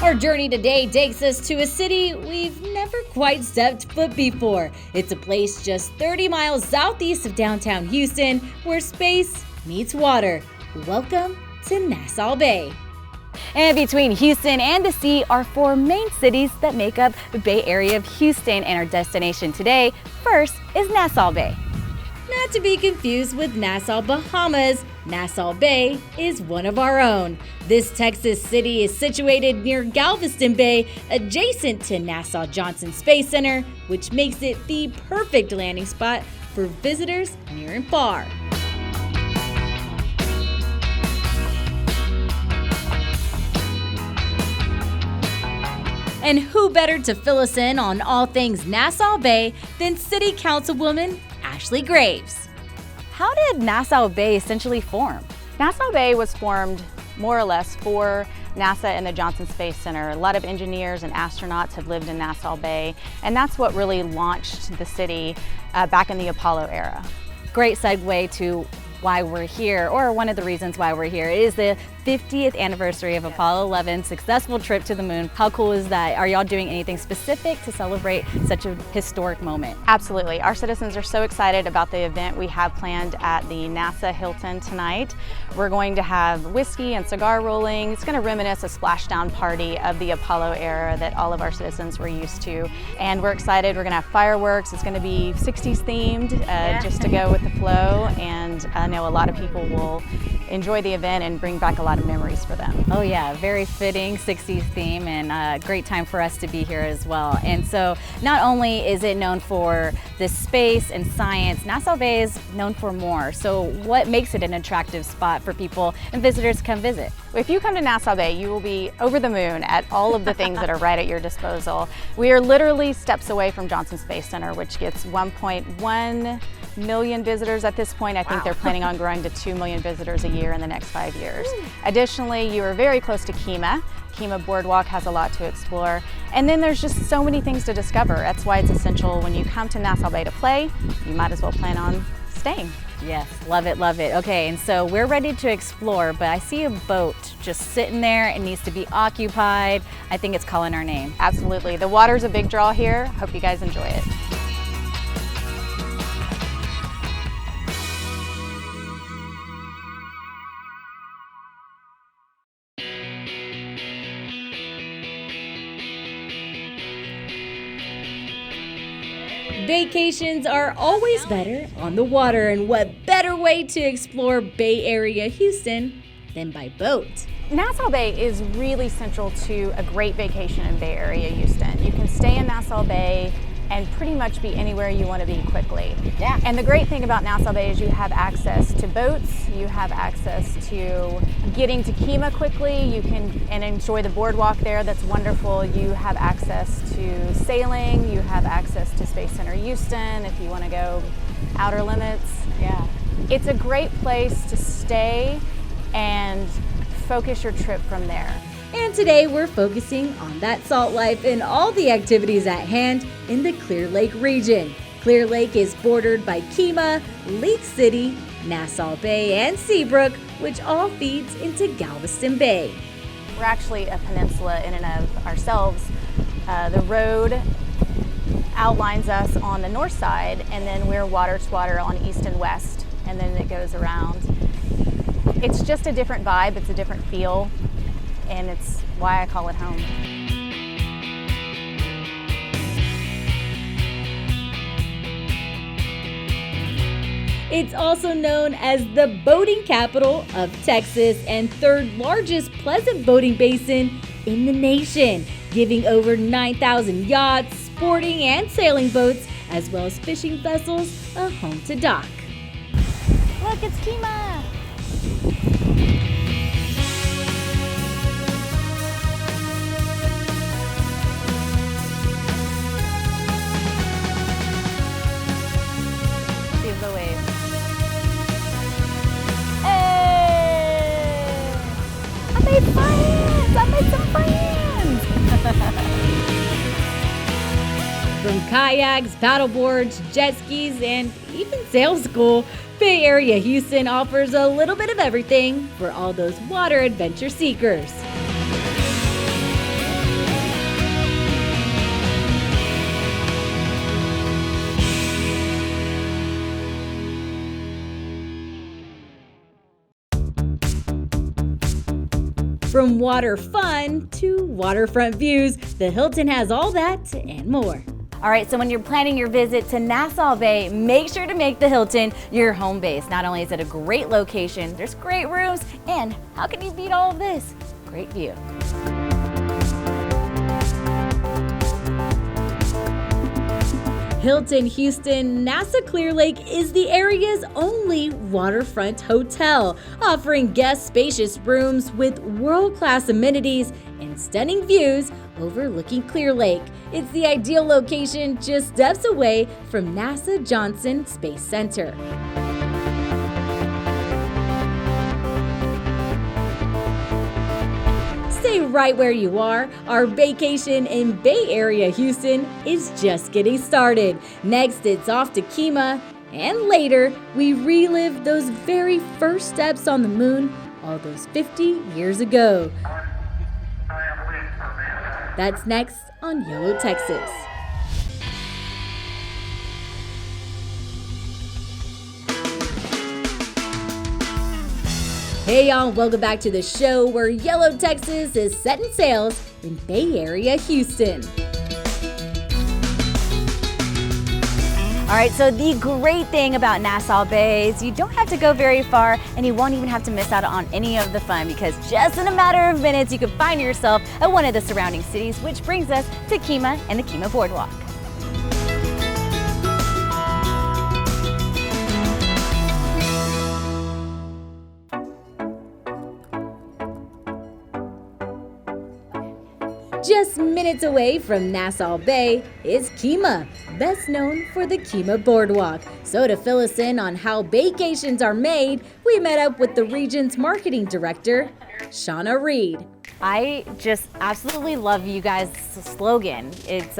Our journey today takes us to a city we've never quite stepped foot before. It's a place just 30 miles southeast of downtown Houston where space meets water. Welcome to Nassau Bay. And between Houston and the sea are four main cities that make up the Bay Area of Houston, and our destination today first is Nassau Bay. Not to be confused with Nassau, Bahamas, Nassau Bay is one of our own. This Texas city is situated near Galveston Bay, adjacent to Nassau Johnson Space Center, which makes it the perfect landing spot for visitors near and far. And who better to fill us in on all things Nassau Bay than City Councilwoman Ashley Graves. How did Nassau Bay essentially form? Nassau Bay was formed more or less for NASA and the Johnson Space Center. A lot of engineers and astronauts have lived in Nassau Bay, and that's what really launched the city back in the Apollo era. Great segue to why we're here, or one of the reasons why we're here. It is the 50th anniversary of Apollo 11's successful trip to the moon. How cool is that? Are y'all doing anything specific to celebrate such a historic moment? Absolutely. Our citizens are so excited about the event we have planned at the NASA Hilton tonight. We're going to have whiskey and cigar rolling. It's going to reminisce a splashdown party of the Apollo era that all of our citizens were used to. And we're excited. We're going to have fireworks. It's going to be 60s themed, just to go with the flow. And I know a lot of people will enjoy the event and bring back a lot of memories for them. Oh yeah, very fitting 60s theme, and a great time for us to be here as well. And so not only is it known for the space and science, Nassau Bay is known for more. So what makes it an attractive spot for people and visitors to come visit? If you come to Nassau Bay, you will be over the moon at all of the things that are right at your disposal. We are literally steps away from Johnson Space Center, which gets 1.1 million visitors at this point. I think they're planning on growing to 2 million visitors a year in the next 5 years. Additionally, you are very close to Kemah. Kemah Boardwalk has a lot to explore. And then there's just so many things to discover. That's why it's essential when you come to Nassau Bay to play, you might as well plan on staying. Yes, love it, love it. Okay, and so we're ready to explore, but I see a boat just sitting there. It needs to be occupied. I think it's calling our name. Absolutely. The water's a big draw here. Hope you guys enjoy it. Vacations are always better on the water, and what better way to explore Bay Area Houston than by boat? Nassau Bay is really central to a great vacation in Bay Area Houston. You can stay in Nassau Bay and pretty much be anywhere you want to be quickly. Yeah. And the great thing about Nassau Bay is you have access to boats, you have access to getting to Kemah quickly, you can enjoy the boardwalk there, that's wonderful. You have access to sailing, you have access to Space Center Houston if you want to go outer limits. Yeah. It's a great place to stay and focus your trip from there. And today we're focusing on that salt life and all the activities at hand in the Clear Lake region. Clear Lake is bordered by Kemah, Leak City, Nassau Bay, and Seabrook, which all feeds into Galveston Bay. We're actually a peninsula in and of ourselves. The road outlines us on the north side, and then we're water to water on east and west, and then it goes around. It's just a different vibe, it's a different feel, and it's why I call it home. It's also known as the boating capital of Texas and third largest pleasant boating basin in the nation, giving over 9,000 yachts, sporting and sailing boats, as well as fishing vessels, a home to dock. Look, it's Kemah! The wave. Hey! I made friends! I made some friends! From kayaks, paddleboards, jet skis, and even sail school, Bay Area Houston offers a little bit of everything for all those water adventure seekers. From water fun to waterfront views, the Hilton has all that and more. All right, so when you're planning your visit to Nassau Bay, make sure to make the Hilton your home base. Not only is it a great location, there's great rooms, and how can you beat all of this? Great view. Hilton Houston Nassau Clear Lake is the area's only waterfront hotel, offering guests spacious rooms with world-class amenities and stunning views overlooking Clear Lake. It's the ideal location just steps away from NASA Johnson Space Center. Stay right where you are. Our vacation in Bay Area Houston is just getting started. Next, it's off to Kemah, and later, we relive those very first steps on the moon all those 50 years ago. That's next on YOLO Texas. Hey y'all, welcome back to the show where YOLO Texas is setting sails in Bay Area Houston. All right, so the great thing about Nassau Bay is you don't have to go very far and you won't even have to miss out on any of the fun because just in a matter of minutes you can find yourself at one of the surrounding cities, which brings us to Kemah and the Kemah Boardwalk. Just minutes away from Nassau Bay is Kemah, best known for the Kemah Boardwalk. So to fill us in on how Baycations are made, we met up with the region's marketing director, Shauna Reed. I just absolutely love you guys' slogan. It's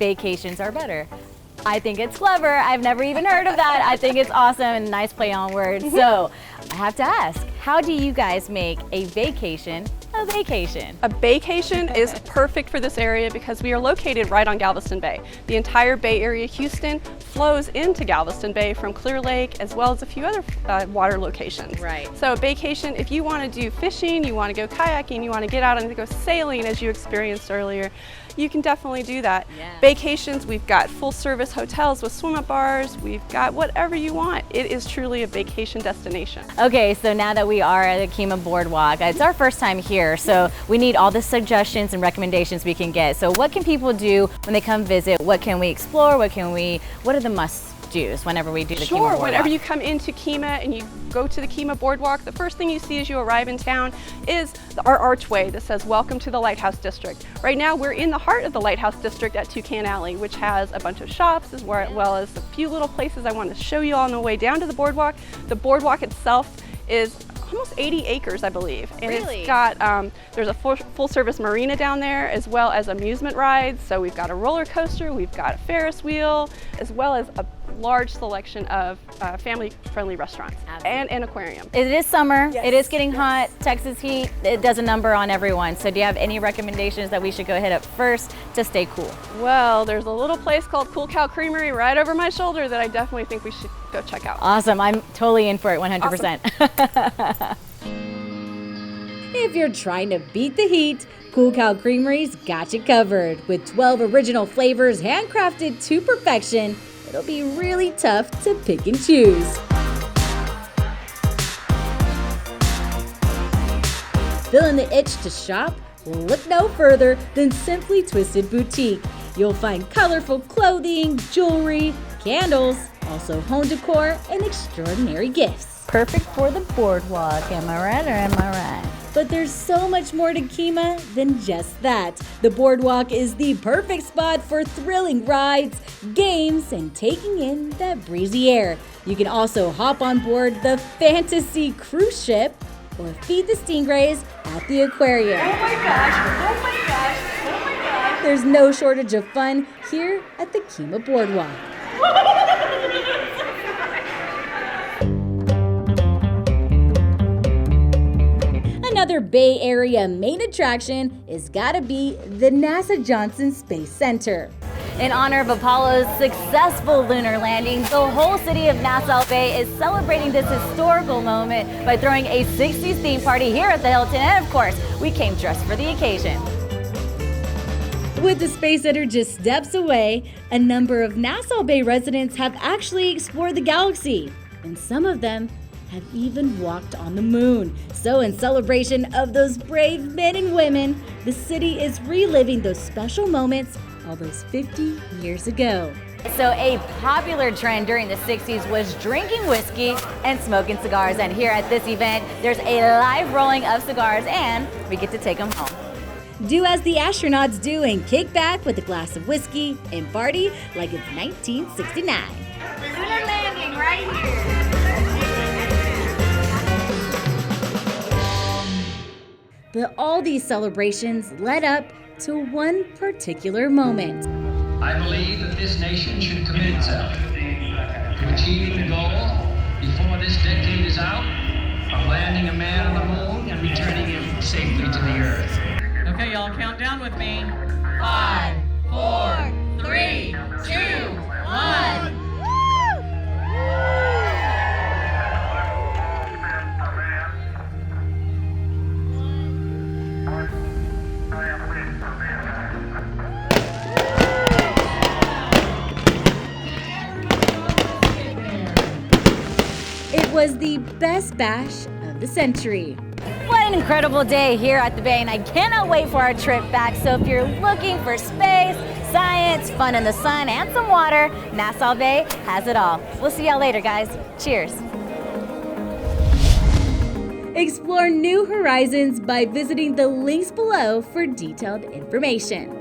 Baycations are better. I think it's clever. I've never even heard of that. I think it's awesome and nice play on words. So I have to ask, how do you guys make a vacation a vacation? A Baycation is perfect for this area because we are located right on Galveston Bay. The entire Bay Area Houston flows into Galveston Bay from Clear Lake as well as a few other water locations. Right. So a Baycation, if you want to do fishing, you want to go kayaking, you want to get out and go sailing as you experienced earlier, you can definitely do that. Yeah. Baycations, we've got full service hotels with swim-up bars, we've got whatever you want. It is truly a vacation destination. Okay, so now that we are at the Kemah Boardwalk, it's our first time here, so we need all the suggestions and recommendations we can get. So what can people do when they come visit? What can we explore? What are the must-dos whenever we do the Kemah Boardwalk? Sure, whenever you come into Kemah and you go to the Kemah Boardwalk, the first thing you see as you arrive in town is our archway that says, "Welcome to the Lighthouse District." Right now, we're in the heart of the Lighthouse District at Toucan Alley, which has a bunch of shops as well as a few little places I want to show you on the way down to the boardwalk. The boardwalk itself is almost 80 acres, I believe. And really? It's got, there's a full service marina down there as well as amusement rides. So we've got a roller coaster, we've got a Ferris wheel, as well as a large selection of family-friendly restaurants. Absolutely. And an aquarium. It is summer, Yes. It is getting hot, Texas heat, it does a number on everyone. So do you have any recommendations that we should go hit up first to stay cool? Well, there's a little place called Cool Cow Creamery right over my shoulder that I definitely think we should go check out. Awesome, I'm totally in for it 100%. Awesome. If you're trying to beat the heat, Cool Cow Creamery's got you covered. With 12 original flavors handcrafted to perfection, it'll be really tough to pick and choose. Feeling the itch to shop? Look no further than Simply Twisted Boutique. You'll find colorful clothing, jewelry, candles, also home decor, and extraordinary gifts. Perfect for the boardwalk, am I right or am I right? But there's so much more to Kemah than just that. The boardwalk is the perfect spot for thrilling rides, games, and taking in that breezy air. You can also hop on board the Fantasy cruise ship or feed the stingrays at the aquarium. Oh my gosh, oh my gosh, oh my gosh. There's no shortage of fun here at the Kemah Boardwalk. Another Bay Area main attraction is gotta be the NASA Johnson Space Center. In honor of Apollo's successful lunar landing, the whole city of Nassau Bay is celebrating this historical moment by throwing a 60s theme party here at the Hilton, and of course, we came dressed for the occasion. With the Space Center just steps away, a number of Nassau Bay residents have actually explored the galaxy, and some of them have even walked on the moon. So in celebration of those brave men and women, the city is reliving those special moments all those 50 years ago. So a popular trend during the 60s was drinking whiskey and smoking cigars, and here at this event, there's a live rolling of cigars and we get to take them home. Do as the astronauts do and kick back with a glass of whiskey and party like it's 1969. Lunar landing right here. But all these celebrations led up to one particular moment. I believe that this nation should commit itself to achieving the goal before this decade is out of landing a man on the moon and returning him safely to the earth. Okay, y'all, count down with me. 5, 4, 3, 2, 1. It was the best bash of the century. What an incredible day here at the Bay, and I cannot wait for our trip back. So if you're looking for space, science, fun in the sun, and some water, Nassau Bay has it all. We'll see y'all later, guys. Cheers. Explore new horizons by visiting the links below for detailed information.